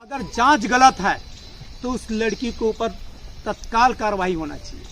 अगर जांच गलत है तो उस लड़की के ऊपर तत्काल कार्रवाई होना चाहिए।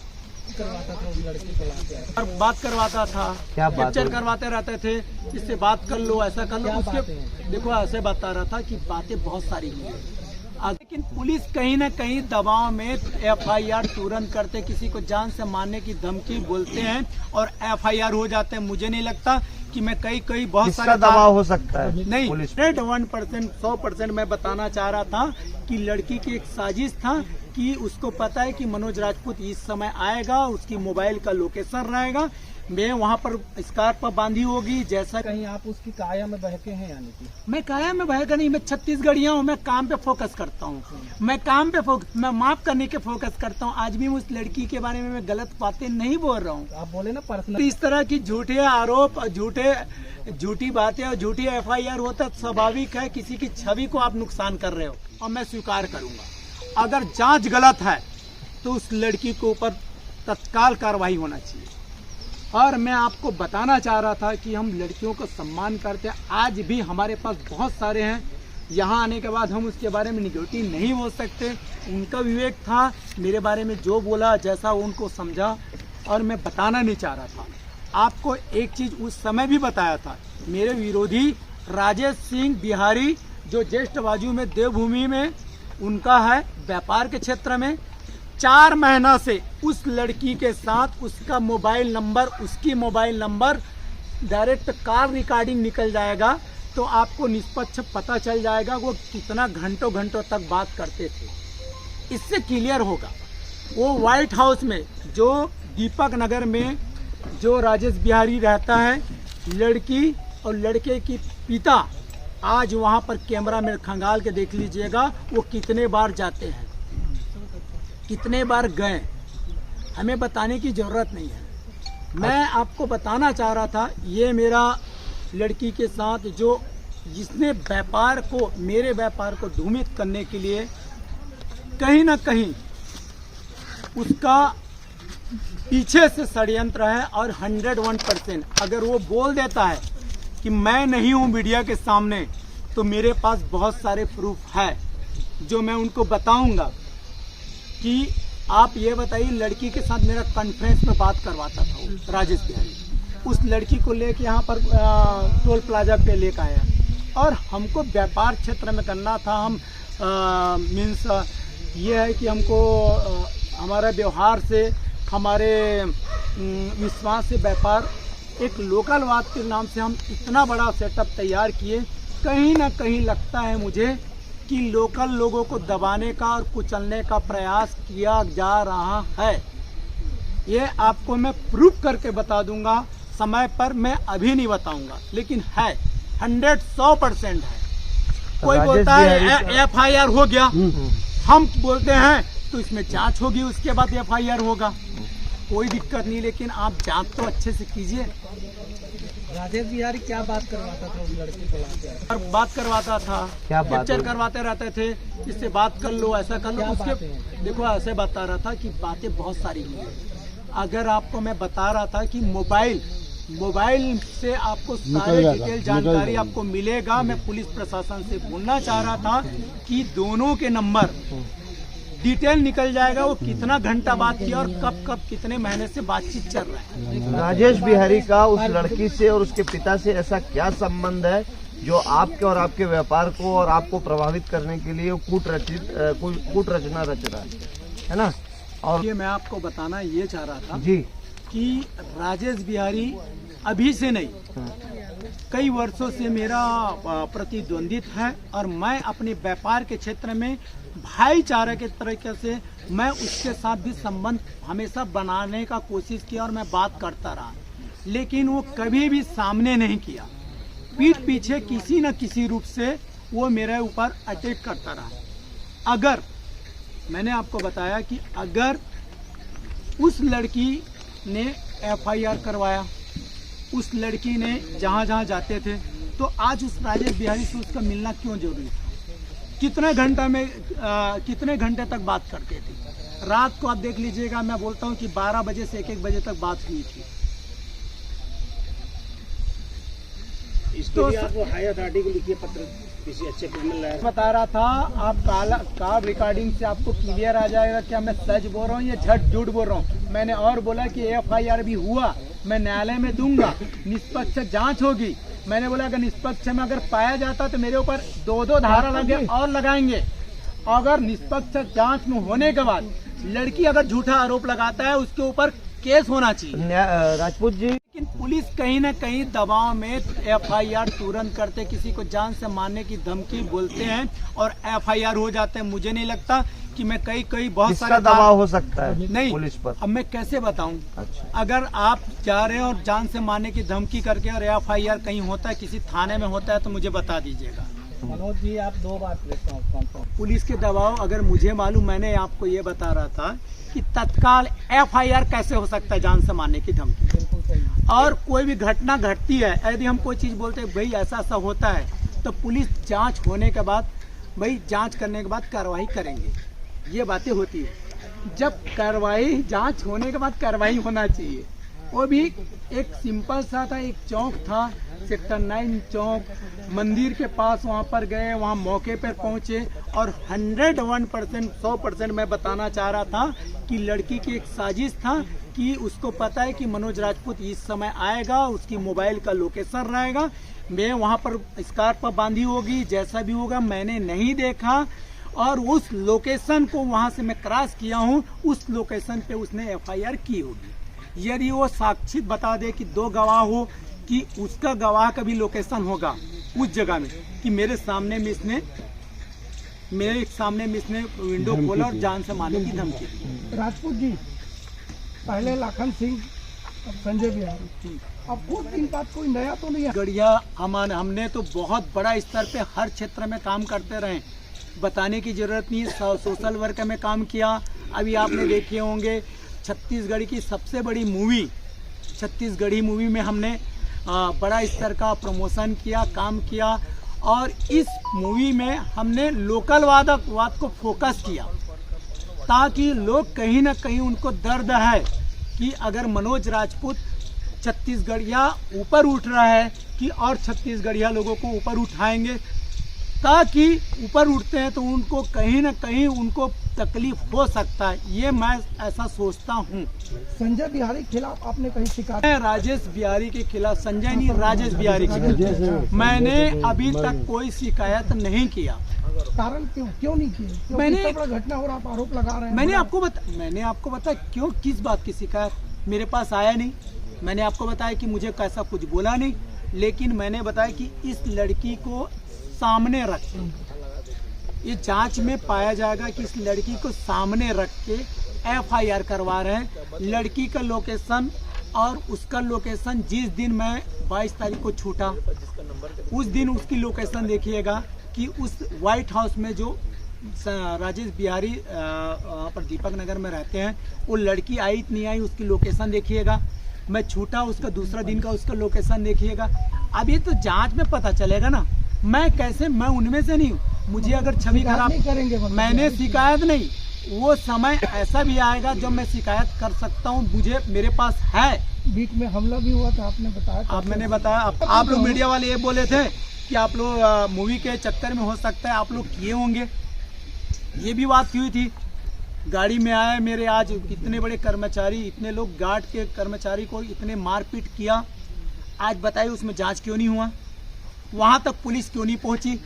करवाता था उस लड़की को लाके और बात करवाता था, क्या बात कैप्चर हुई? करवाते रहते थे, इससे बात कर लो, ऐसा कर लो। क्या उसके बातें? देखो ऐसे बता रहा था कि बातें बहुत सारी हुई हैं। लेकिन पुलिस कहीं ना कहीं दबाव में एफआईआर तुरंत करते, किसी को जान से मारने की धमकी बोलते हैं और एफआईआर हो जाते हैं। मुझे नहीं लगता कि मैं कई बहुत किसका सारे दबाव हो सकता है नहीं, पुलिस? 1% 100% मैं बताना चाह रहा था कि लड़की की एक साजिश था कि उसको पता है कि मनोज राजपूत इस समय आएगा, उसकी मोबाइल का लोकेशन रहेगा, मैं वहाँ पर स्कार्फ पर बांधी होगी। जैसा कहीं आप उसकी काया में बहके हैं यानी कि मैं काया में बहेगा नहीं, मैं छत्तीसगढ़िया हूँ, मैं काम पे फोकस करता हूँ, मैं काम पे फोकस, मैं माफ करने के फोकस करता हूँ। आज भी उस लड़की के बारे में मैं गलत बातें नहीं बोल रहा हूँ। आप बोले ना तो पर्सनल। इस तरह की झूठे आरोप, झूठी बातें और झूठी एफआईआर होता स्वाभाविक है। किसी की छवि को आप नुकसान कर रहे हो और मैं स्वीकार करूंगा। अगर जांच गलत है तो उस लड़की के ऊपर तत्काल कार्रवाई होना चाहिए। और मैं आपको बताना चाह रहा था कि हम लड़कियों को सम्मान करते हैं। आज भी हमारे पास बहुत सारे हैं, यहाँ आने के बाद हम उसके बारे में निगेटिव नहीं बोल सकते। उनका विवेक था, मेरे बारे में जो बोला जैसा उनको समझा, और मैं बताना नहीं चाह रहा था। आपको एक चीज़ उस समय भी बताया था, मेरे विरोधी राजेश सिंह बिहारी जो ज्येष्ठ बाजू में देवभूमि में उनका है, व्यापार के क्षेत्र में 4 महीना से उस लड़की के साथ उसका मोबाइल नंबर, उसकी mobile number direct call recording निकल जाएगा तो आपको निष्पक्ष पता चल जाएगा वो कितना घंटों तक बात करते थे। इससे क्लियर होगा। वो व्हाइट हाउस में जो दीपक नगर में जो राजेश बिहारी रहता है, लड़की और लड़के की पिता आज वहाँ पर कैमरा में खंगाल के देख लीजिएगा वो कितने बार जाते हैं, कितने बार गए, हमें बताने की ज़रूरत नहीं है। मैं आपको बताना चाह रहा था, ये मेरा लड़की के साथ जो जिसने व्यापार को, मेरे व्यापार को धूमित करने के लिए कहीं ना कहीं उसका पीछे से षड्यंत्र है। और 101% अगर वो बोल देता है कि मैं नहीं हूँ मीडिया के सामने, तो मेरे पास बहुत सारे प्रूफ है जो मैं उनको बताऊंगा। कि आप ये बताइए, लड़की के साथ मेरा कॉन्फ्रेंस में बात करवाता था वो राजेश बिहारी, उस लड़की को लेके यहाँ पर टोल प्लाजा पे लेकर आया और हमको व्यापार क्षेत्र में करना था। हम मीन्स ये है कि हमको हमारे व्यवहार से, हमारे विश्वास से व्यापार, एक लोकलवाद के नाम से हम इतना बड़ा सेटअप तैयार किए। कहीं ना कहीं लगता है मुझे कि लोकल लोगों को दबाने का और कुचलने का प्रयास किया जा रहा है। ये आपको मैं प्रूफ करके बता दूंगा समय पर, मैं अभी नहीं बताऊंगा, लेकिन है 100% है। कोई बोलता है एफआईआर हो गया, हम बोलते हैं तो इसमें जांच होगी, उसके बाद एफआईआर होगा, कोई दिक्कत नहीं। लेकिन आप जांच तो अच्छे से कीजिए। राजेश बिहारी क्या बात करवाता था उस लड़की को लाके? और बात करवाता था, क्या बात कैप्चर हुई? करवाते रहते थे, इससे बात कर लो, ऐसा कर लो। क्या उसके बातें? देखो ऐसे बता रहा था कि बातें बहुत सारी हुई हैं। अगर आपको मैं बता रहा था कि मोबाइल से आपको सारे डिटेल जानकारी आपको मिलेगा। मैं पुलिस प्रशासन से बोलना चाह रहा था कि दोनों के नंबर डिटेल निकल जाएगा, वो कितना घंटा बात किया और कब कितने महीने से बातचीत चल रहा है। राजेश बिहारी का उस लड़की से और उसके पिता से ऐसा क्या संबंध है जो आपके और आपके व्यापार को और आपको प्रभावित करने के लिए कूट रचना रच रहा है ना? और ये मैं आपको बताना ये चाह रहा था जी कि राजेश बिहारी अभी से नहीं, कई वर्षों से मेरा प्रतिद्वंदित है और मैं अपने व्यापार के क्षेत्र में भाईचारे के तरीके से मैं उसके साथ भी संबंध हमेशा बनाने का कोशिश किया और मैं बात करता रहा, लेकिन वो कभी भी सामने नहीं किया। पीठ पीछे किसी न किसी रूप से वो मेरे ऊपर अटैक करता रहा। अगर मैंने आपको बताया कि अगर उस लड़की ने एफआईआर करवाया, उस लड़की ने जहाँ जाते थे, तो आज उस राजेश बिहारी से उसका मिलना क्यों जरूरी था? कितने घंटे तक बात करते थे? रात को आप देख लीजिएगा, मैं बोलता हूँ कि 12 बजे से 1 बजे तक बात हुई थी। इसके लिए आपको हाई अथॉरिटी को लिखिए पत्र। किसी अच्छे क्रिमिनल बता रहा था आप कॉल रिकॉर्डिंग से आपको क्लियर आ जाएगा क्या मैं सच बोल रहा हूँ या झूठ बोल रहा हूँ। मैंने और बोला कि FIR भी हुआ, मैं न्यायालय में दूंगा, निष्पक्ष जांच होगी। मैंने बोला अगर निष्पक्ष में अगर पाया जाता तो मेरे ऊपर 2 धारा लगे और लगाएंगे। अगर निष्पक्ष जांच में होने के बाद लड़की अगर झूठा आरोप लगाता है उसके ऊपर केस होना चाहिए। राजपूत जी, लेकिन पुलिस कहीं ना कहीं दबाव में FIR तुरंत करते, किसी को जान से मारने की धमकी बोलते हैं और FIR हो जाते हैं। मुझे नहीं लगता कि मैं कई बहुत सारे दबाव हो सकता है नहीं पुलिस पर। अब मैं कैसे बताऊं। अच्छा, अगर आप जा रहे हैं और जान से मारने की धमकी करके और FIR कहीं होता है, किसी थाने में होता है तो मुझे बता दीजिएगा। मनोज जी आप 2 बात लेते हैं। पुलिस के दबाव अगर मुझे मालूम, मैंने आपको ये बता रहा था कि तत्काल FIR कैसे हो सकता है जान से मारने की धमकी। बिल्कुल सही। और कोई भी घटना घटती है, यदि हम कोई चीज़ बोलते हैं भाई ऐसा ऐसा होता है तो पुलिस जांच होने के बाद भाई जांच करने के बाद कार्रवाई करेंगे, ये बातें होती है। जब कार्रवाई जांच होने के बाद कार्रवाई होना चाहिए। वो भी एक सिंपल सा था, एक चौक था सेक्टर 9 चौक, मंदिर के पास वहाँ पर गए, वहाँ मौके पर पहुँचे और 101% 100% मैं बताना चाह रहा था कि लड़की की एक साजिश था कि उसको पता है कि मनोज राजपूत इस समय आएगा, उसकी मोबाइल का लोकेशन रहेगा, मैं वहाँ पर स्कार्फ बांधी होगी, जैसा भी होगा मैंने नहीं देखा और उस लोकेशन को वहाँ से मैं क्रॉस किया हूँ, उस लोकेशन पे उसने FIR की होगी। यदि वो साक्षी बता दे कि 2 गवाह हो कि उसका गवाह का भी लोकेशन होगा उस जगह में कि मेरे सामने में इसने विंडो खोला और जान से मारने की धमकी दी। राजपूत जी पहले लाखन सिंह, अब संजय बिहारी, अब कुछ दिन बाद कोई नया तो नहीं है। गढ़िया हमने तो बहुत बड़ा स्तर पे हर क्षेत्र में काम करते रहे, बताने की जरूरत नहीं है। सोशल वर्क में काम किया। अभी आपने देखे होंगे छत्तीसगढ़ की सबसे बड़ी मूवी छत्तीसगढ़ी मूवी में हमने बड़ा स्तर का प्रमोशन किया, काम किया और इस मूवी में हमने लोकल वाद को फोकस किया ताकि लोग कहीं ना कहीं उनको दर्द है कि अगर मनोज राजपूत छत्तीसगढ़िया ऊपर उठ रहा है कि और छत्तीसगढ़िया लोगों को ऊपर उठाएंगे, ताकि ऊपर उठते हैं तो उनको कहीं ना कहीं उनको तकलीफ हो सकता है, ये मैं ऐसा सोचता हूँ। संजय बिहारी के खिलाफ आपने कहीं शिकायत? मैं राजेश बिहारी के खिलाफ, संजय नहीं राजेश बिहारी के खिलाफ मैंने अभी तक कोई शिकायत नहीं किया। कारण क्यों नहीं किया? मैंने बड़ा घटना हो रहा, आप आरोप लगा रहे हैं। मैंने आपको बताया क्यों, किस बात की शिकायत मेरे पास आया नहीं। मैंने आपको बताया कि मुझे कैसा कुछ बोला नहीं, लेकिन मैंने बताया कि इस लड़की को सामने रख के ये जांच में पाया जाएगा कि इस लड़की को सामने रख के FIR करवा रहे हैं। लड़की का लोकेशन और उसका लोकेशन जिस दिन मैं 22 तारीख को छूटा उस दिन उसकी लोकेशन देखिएगा कि उस व्हाइट हाउस में जो राजेश बिहारी पर दीपक नगर में रहते हैं, वो लड़की आई नहीं आई उसकी लोकेशन देखिएगा। मैं छूटा उसका दूसरा दिन का उसका लोकेशन देखिएगा। अब ये तो जांच में पता चलेगा ना, मैं कैसे, मैं उनमें से नहीं हूँ। मुझे अगर छवि खराब करेंगे, मैंने शिकायत नहीं, वो समय ऐसा भी आएगा जब मैं शिकायत कर सकता हूँ, मुझे मेरे पास है। बीच में हमला भी हुआ था, आपने बताया। आप मैंने बताया, आप लोग मीडिया वाले ये बोले थे कि आप लोग मूवी के चक्कर में हो सकता है आप लोग किए होंगे, ये भी बात हुई थी। गाड़ी में आए मेरे, आज इतने बड़े कर्मचारी, इतने लोग गार्ड के कर्मचारी को इतने मारपीट किया, आज बताइए उसमें जांच क्यों नहीं हुआ? वहां तक पुलिस क्यों नहीं पहुंची?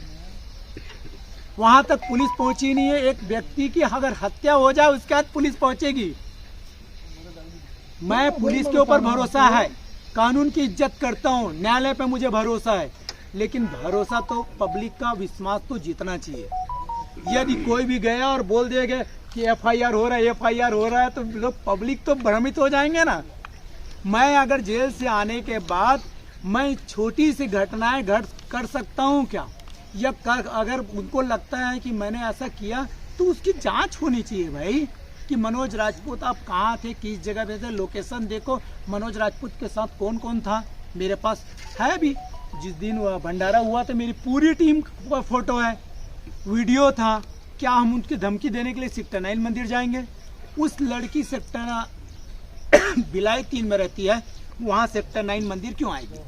वहां तक पुलिस पहुंची नहीं है। एक व्यक्ति की अगर हत्या हो जाए उसके बाद पुलिस पहुंचेगी। मैं पुलिस के ऊपर भरोसा है, कानून की इज्जत करता हूं, न्यायालय पे मुझे भरोसा है, लेकिन भरोसा तो पब्लिक का विश्वास तो जीतना चाहिए। यदि कोई भी गया और बोल देगा कि FIR हो रहा है, FIR हो रहा है, तो लोग पब्लिक तो भ्रमित हो जाएंगे ना। मैं अगर जेल से आने के बाद मैं छोटी सी घटनाएं कर सकता हूं क्या, या अगर उनको लगता है कि मैंने ऐसा किया तो उसकी जांच होनी चाहिए भाई, कि मनोज राजपूत आप कहाँ थे, किस जगह पे थे, लोकेशन देखो, मनोज राजपूत के साथ कौन कौन था, मेरे पास है भी। जिस दिन भंडारा हुआ था मेरी पूरी टीम का फोटो है, वीडियो था। क्या हम उनकी धमकी देने के लिए सेक्टर 9 मंदिर जाएंगे? उस लड़की सेक्टर बिलाई 3 में रहती है, वहाँ सेक्टर 9 मंदिर क्यों आएगी?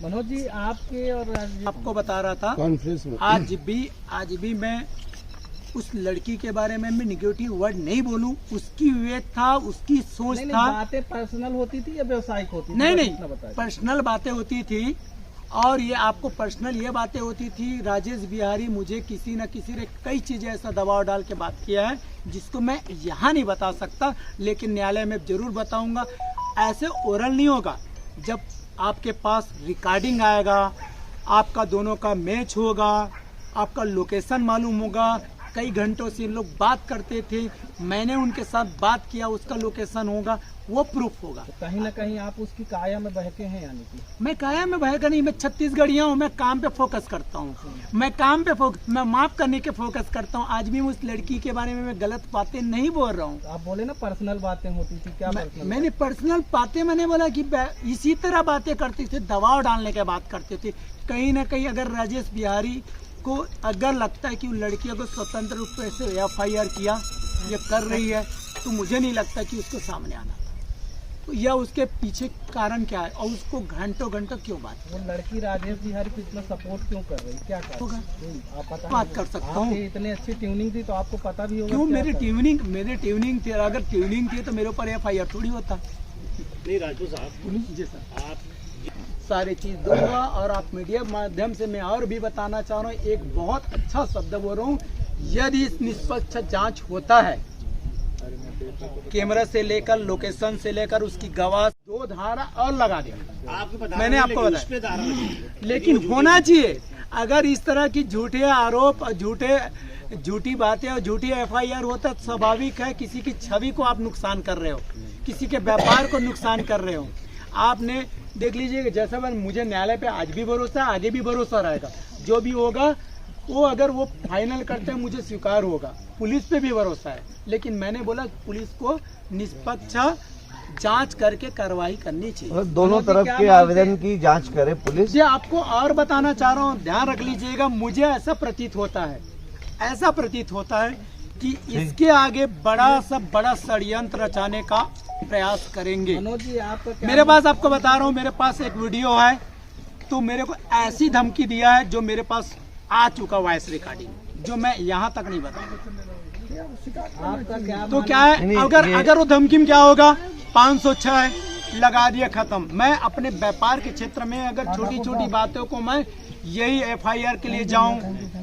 मनोज जी आपके और आपको बता रहा था कॉन्फ्रेंस में आज भी मैं उस लड़की के बारे में मैं निगेटिव वर्ड नहीं बोलूं। उसकी विवेक था, उसकी सोच नहीं, था। बातें पर्सनल होती थी या व्यवसायिक होती थी? नहीं बस नहीं, इतना बताइए। पर्सनल बातें होती थी। और ये आपको पर्सनल ये बातें होती थी। राजेश बिहारी मुझे किसी न किसी ने कई चीजें ऐसा दबाव डाल के बात किया है जिसको मैं यहाँ नहीं बता सकता, लेकिन न्यायालय में जरूर बताऊंगा। ऐसे ओरल नहीं होगा। जब आपके पास रिकॉर्डिंग आएगा, आपका दोनों का मैच होगा, आपका लोकेशन मालूम होगा, कई घंटों से इन लोग बात करते थे, मैंने उनके साथ बात किया, उसका लोकेशन होगा, वो प्रूफ होगा। तो कहीं ना कहीं आप उसकी काया में बहके हैं, यानी कि मैं काया में बहका नहीं, मैं छत्तीसगढ़िया हूँ। मैं काम पे फोकस करता हूँ, मैं माफ करने के फोकस करता हूँ। आज भी उस लड़की के बारे में मैं गलत बातें नहीं बोल रहा हूँ। आप बोले ना पर्सनल बातें होती थी, क्या पर्सनल? मैंने पर्सनल बातें मैंने बोला कि इसी तरह बातें करते थे, दबाव डालने के बात करते थे। कहीं ना कहीं अगर राजेश बिहारी को अगर लगता है कि लड़कियों को स्वतंत्र रूप से FIR किया या कर रही है, तो मुझे नहीं लगता कि उसको सामने आना था। तो या उसके पीछे कारण क्या है और उसको घंटों घंटों क्यों बात वो लड़की राजेश बिहारी को इतना सपोर्ट क्यों कर रही, क्या कर होगा? आप पता बात कर सकता हूँ। आपकी इतनी अच्छी ट्यूनिंग थी तो आपको पता भी होगा। क्यों? क्या मेरी कर- ट्यूनिंग थी। अगर ट्यूनिंग थी तो मेरे ऊपर FIR थोड़ी होता। नहीं राजू साहब, जी सर, आप सारी चीज दूंगा। और आप मीडिया माध्यम से मैं और भी बताना चाह रहा हूँ, एक बहुत अच्छा शब्द बोल रहा हूँ। यदि इस निष्पक्ष जांच होता है, कैमरा से लेकर लोकेशन से लेकर उसकी गवाह 2 धारा और लगा देंगे। आपको पता मैंने नहीं, आपको लेकिन बताया। उस पे दारा लगी। लेकिन होना चाहिए। अगर इस तरह की झूठे आरोप और झूठी बातें और झूठी FIR होता, तो स्वाभाविक है किसी की छवि को आप नुकसान कर रहे हो, किसी के व्यापार को नुकसान कर रहे हो। आपने देख लीजिए, जैसा मुझे न्यायालय पे आज भी भरोसा है, आगे भी भरोसा रहेगा। जो भी होगा वो अगर वो फाइनल करते हैं मुझे स्वीकार होगा। पुलिस पे भी भरोसा है, लेकिन मैंने बोला पुलिस को निष्पक्ष जांच करके कार्रवाई करनी चाहिए। और दोनों तरफ के आवेदन की जांच करे पुलिस। ये आपको और बताना चाह रहा हूँ, ध्यान रख लीजिएगा। मुझे ऐसा प्रतीत होता है कि इसके आगे बड़ा षड्यंत्र रचाने का प्रयास करेंगे। मनोज जी आपका क्या मेरे पास आपको बता रहा हूँ, मेरे पास एक वीडियो है, तो मेरे को ऐसी धमकी दिया है जो मेरे पास आ चुका वॉइस रिकॉर्डिंग, जो मैं यहाँ तक नहीं बताऊंगा। आपका क्या तो क्या है, नहीं, अगर वो धमकी में क्या होगा, 506 लगा दिया, खत्म। मैं अपने व्यापार के क्षेत्र में अगर छोटी छोटी बातों को मैं यही FIR के लिए जाऊं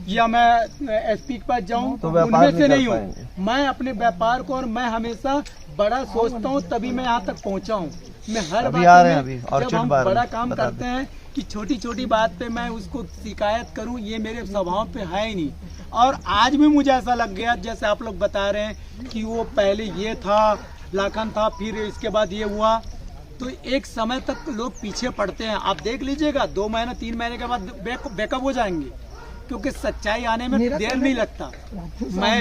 या मैं SP के पास जाऊं, तो व्यापार उनमें से नहीं नहीं कर हूं। पाएंगे। मैं अपने व्यापार को, और मैं हमेशा बड़ा सोचता हूं, तभी मैं यहाँ तक पहुँचा हूँ। मैं हर अभी बात आ रहे हैं, में अभी और जब हम बार बड़ा में काम बता करते हैं कि छोटी छोटी बात पे मैं उसको शिकायत करूं, ये मेरे स्वभाव पे है ही नहीं। और आज भी मुझे ऐसा लग गया, जैसे आप लोग बता रहे हैं कि वो पहले ये था, लाखन था, फिर इसके बाद ये हुआ, तो एक समय तक लोग पीछे पड़ते हैं। आप देख लीजिएगा, 2 महीने 3 महीने के बाद बैकअप हो जाएंगे, क्योंकि सच्चाई आने में देर नहीं लगता।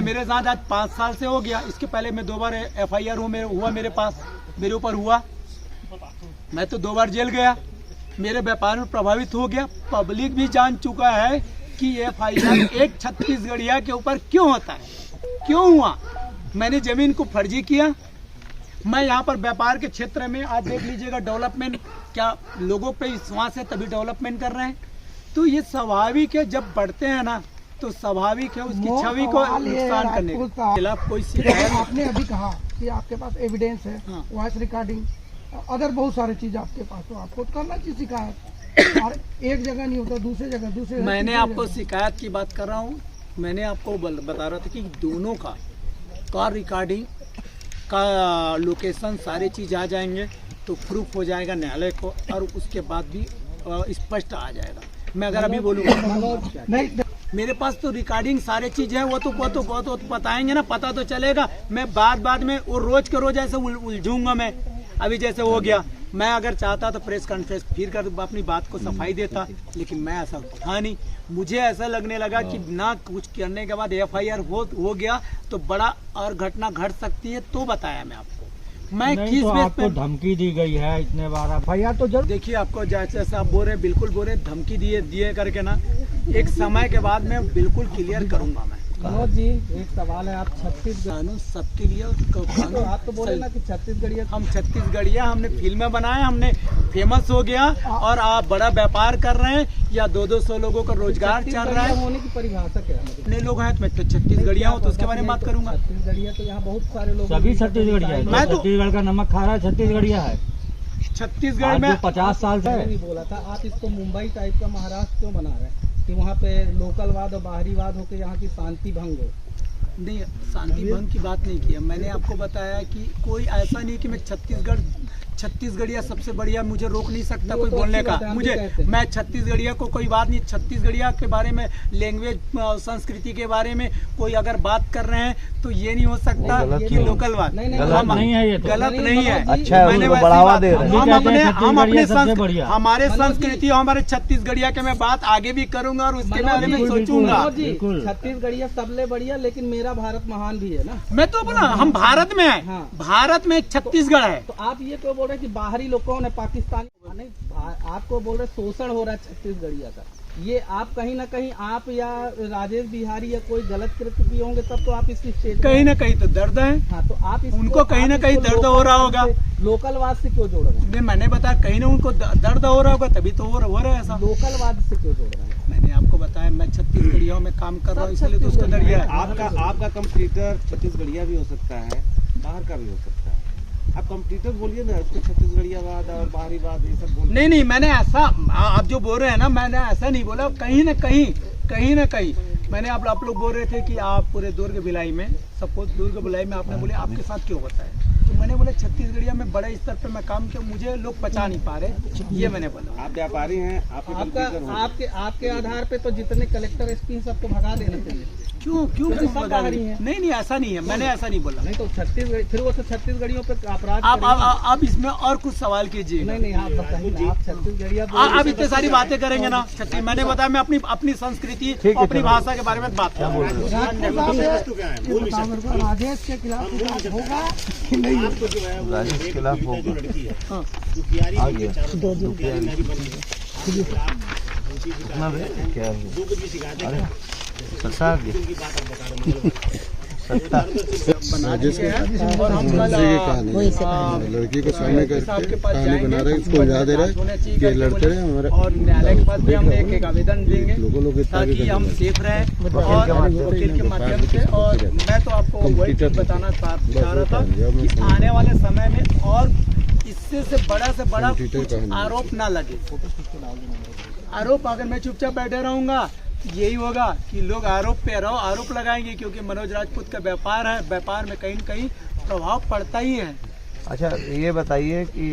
मेरे साथ आज 5 साल से हो गया। इसके पहले मैं 2 बार FIR हुआ मेरे पास, मेरे ऊपर हुआ। मैं तो 2 बार जेल गया, मेरे व्यापार में प्रभावित हो गया। पब्लिक भी जान चुका है कि FIR एक छत्तीसगढ़िया के ऊपर क्यों होता है, क्यों हुआ। मैंने जमीन को फर्जी किया। मैं यहाँ पर व्यापार के क्षेत्र में आज देख लीजिएगा, डेवलपमेंट क्या लोगों पे विश्वास है तभी डेवलपमेंट कर रहे हैं। तो ये स्वाभाविक है, जब बढ़ते हैं ना तो स्वाभाविक है उसकी छवि को नुकसान करने के खिलाफ कोई शिकायत। आपने अभी कहा कि आपके पास एविडेंस है, हाँ। वॉइस रिकॉर्डिंग, अदर बहुत सारी चीज आपके पास, तो आपको तो करना चाहिए शिकायत। और एक जगह नहीं होता, दूसरे जगह मैंने तीसरे आपको जगह। शिकायत की बात कर रहा हूँ। मैंने आपको बता रहा था कि दोनों का कार रिकॉर्डिंग का लोकेशन सारे चीज आ जाएंगे तो प्रूफ हो जाएगा न्यायालय को, और उसके बाद भी स्पष्ट आ जाएगा। मैं अगर अभी बोलूँगा, नहीं, मेरे पास तो रिकॉर्डिंग सारे चीज है, वो तो बताएंगे ना, पता तो चलेगा। मैं बाद में वो रोज के रोज ऐसे उलझूंगा मैं। अभी जैसे हो गया, मैं अगर चाहता तो प्रेस कॉन्फ्रेंस फिर कर अपनी बात को सफाई देता, लेकिन मैं ऐसा था नहीं। मुझे ऐसा लगने लगा कि ना कुछ करने के बाद FIR हो गया तो बड़ा और घटना घट सकती है, तो बताया मैं आपको। मैं किस बेस पे धमकी दी गई है इतने बार? भैया तो जरूर देखिए, आपको जैसे आप बोल रहे हैं, बिल्कुल बोल रहे हैं, धमकी दिए करके ना, एक समय के बाद मैं बिल्कुल क्लियर करूंगा। मैं कहा। मनोज जी एक सवाल है, आप छत्तीसगढ़ कानून सबके लिए और तो आप तो बोले ना कि छत्तीसगढ़िया हम छत्तीसगढ़िया, हमने फिल्में बनाए, हमने फेमस हो गया और आप बड़ा व्यापार कर रहे हैं या 200 लोगों का रोजगार चल रहा है। होने की परिभाषा क्या है? इतने लोग हैं तो मैं तो छत्तीसगढ़िया हूँ तो उसके बारे में बात करूंगा। छत्तीसगढ़िया तो यहाँ बहुत सारे लोग सभी छत्तीसगढ़िया है। मैं तो- छत्तीसगढ़ का नमक खा रहा है, छत्तीसगढ़िया है। छत्तीसगढ़ में 50 साल से मैंने भी बोला था, आप इसको मुंबई टाइप का महाराष्ट्र क्यों बना रहे हैं कि वहाँ पे लोकलवाद और बाहरीवाद होकर यहाँ की शांति भंग हो? नहीं, शांति भंग की बात नहीं की है। मैंने आपको बताया कि कोई ऐसा नहीं कि मैं छत्तीसगढ़िया सबसे बढ़िया, मुझे रोक नहीं सकता वो कोई तो बोलने अच्छी का। बात है, हम भी मुझे कहते हैं। मैं छत्तीसगढ़िया को कोई बात नहीं, छत्तीसगढ़िया के बारे में लैंग्वेज संस्कृति के बारे में कोई अगर बात कर रहे हैं तो ये नहीं हो सकता वो गलत कि नहीं। लोकलवाद नहीं, नहीं, गलत नहीं है ये तो। गलत नहीं, नहीं है। मनोज जी, अच्छा है, मैंने उसको वैसी बढ़ावा बात- दे रहे हैं। हम हम अपने छत्तीसगढ़िया सबसे बढ़िया। हमारे मनोज जी- संस्कृति और हमारे छत्तीसगढ़िया के मैं बात आगे भी करूंगा और उसके बारे में बिल्कुल, सोचूंगा। मनोज जी, बिल्कुल। छत्तीसगढ़िया सबले बढ़िया, लेकिन मेरा भारत महान भी है ना। मैं तो बोला हम भारत में है, हाँ। भारत में एक छत्तीसगढ़ है। तो आप ये क्यों बोल रहे हैं कि बाहरी लोग कौन है, पाकिस्तानी? नहीं, आपको बोल रहे शोषण हो रहा है छत्तीसगढ़िया का। ये आप कहीं ना कहीं आप या राजेश बिहारी या कोई गलत कृत्य किए होंगे तब तो आप इसकी स्टेज कहीं ना कहीं तो दर्द है। हाँ, तो आप इसको- उनको कहीं ना आप कहीं इसको दर्द हो रहा होगा। लोकलवाद से क्यों जोड़ रहे हैं? नहीं, मैंने बताया कहीं ना उनको दर्द हो रहा होगा तभी तो हो रहा है ऐसा। लोकलवाद से क्यों जोड़ रहे हैं? मैंने आपको बताया मैं छत्तीसगढ़िया में काम कर रहा हूँ इसलिए तो उसको दरिया है। आपका कंप्यूटर छत्तीसगढ़िया भी हो सकता है, बाहर का भी हो सकता है। आप कंप्यूटर बोलिए ना, उसको छत्तीसगढ़ियावाद और बाहरीवाद ये सब बोलिए। नहीं, मैंने ऐसा आप जो बोल रहे हैं ना, मैंने ऐसा नहीं बोला। कहीं ना कहीं मैंने आप लोग बोल रहे थे कि आप पूरे दुर्ग भिलाई में, सपोज दुर्ग भिलाई में आपने बोले आपके साथ क्यों होता है, तो मैंने बोला छत्तीसगढ़िया में बड़े स्तर पे मैं काम किया, मुझे लोग पचा नहीं पा रहे, ये मैंने बोला। आप व्यापारी हैं, आपके कंप्यूटर होंगे। आपके आधार पे तो जितने कलेक्टर एसपी सबको भगा देना चाहिए। क्यों सब बगा बाहरी रही हैं। नहीं ऐसा नहीं है, मैंने ऐसा नहीं बोला। नहीं तो छत्तीसगढ़ फिर वो तो छत्तीसगढ़ियों पे अपराध आप करेंगे। आप इसमें और कुछ सवाल कीजिए। नहीं आप बताइए ना, आप छत्तीसगढ़िया आप इतने सारी बातें करेंगे ना। मैंने बताया मैं अपनी संस्कृति ठीक है, अपनी चलो। भाषा के बारे में बात कर रहा हूँ। वस्तु क्या है, मूल विषय। मेरे को राजेश के खिलाफ विवाद होगा कि नहीं होगा? आपको जो है वो राजेश के एक खिलाफ जो होगा। लड़की है, हाँ। जो कियारी आ के गया। चारों तरफ जो कियारी नहरी बनी है, उसके खिलाफ उनकी कितना शिकायतें बे? हैं। क्या है? जो कुछ भी शिकायतें अरे, हैं, सत्ता आ गया। उनकी बात आप बता रहे हैं, सत्ता बना दिए हैं और हम कल लड़की को सामने साहब के करके पास कहानी जाएंगे, बना रहे हैं, उसको याद दे रहा होना चाहिए है कि करके लड़के बोले। हैं हमारे और न्यायालय के पास भी हम एक आवेदन देंगे लोग इतना भी ताकि हम सेफ रहें वकील और के माध्यम वकील के माध्यम से। और मैं तो आपको वही चीज़ बताना चाह रहा था कि आने वाले समय में और इससे से बड़ा कंप्यूटर कुछ कहानी। आरोप ना लगे। आरोप अगर मैं चुपचाप बैठे रहूंगा यही होगा कि लोग आरोप पे आरोप लगाएंगे, क्योंकि मनोज राजपूत का व्यापार है, व्यापार में कहीं न कहीं प्रभाव पड़ता ही है। अच्छा ये बताइए कि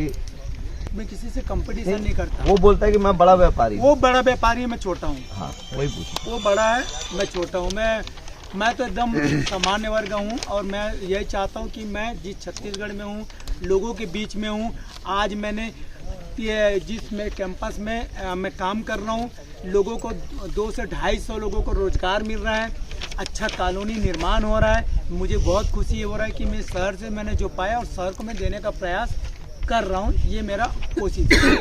मैं किसी से कंपटीशन नहीं करता। वो बोलता है कि मैं बड़ा व्यापारी हूँ। वो बड़ा व्यापारी है, मैं छोटा हूँ। हाँ वही पूछो। वो बड़ा है, मैं छोटा हूँ। मैं तो एकदम सामान्य वर्ग हूँ और मैं यही चाहता हूँ कि मैं जिस छत्तीसगढ़ में हूँ, लोगों के बीच में हूँ। आज मैंने जिस मैं कैंपस में मैं काम कर रहा हूँ, लोगों को 200 से 250 लोगों को रोजगार मिल रहा है, अच्छा कॉलोनी निर्माण हो रहा है। मुझे बहुत खुशी हो रहा है कि मैं शहर से मैंने जो पाया और शहर को मैं देने का प्रयास कर रहा हूँ। ये मेरा कोशिश है।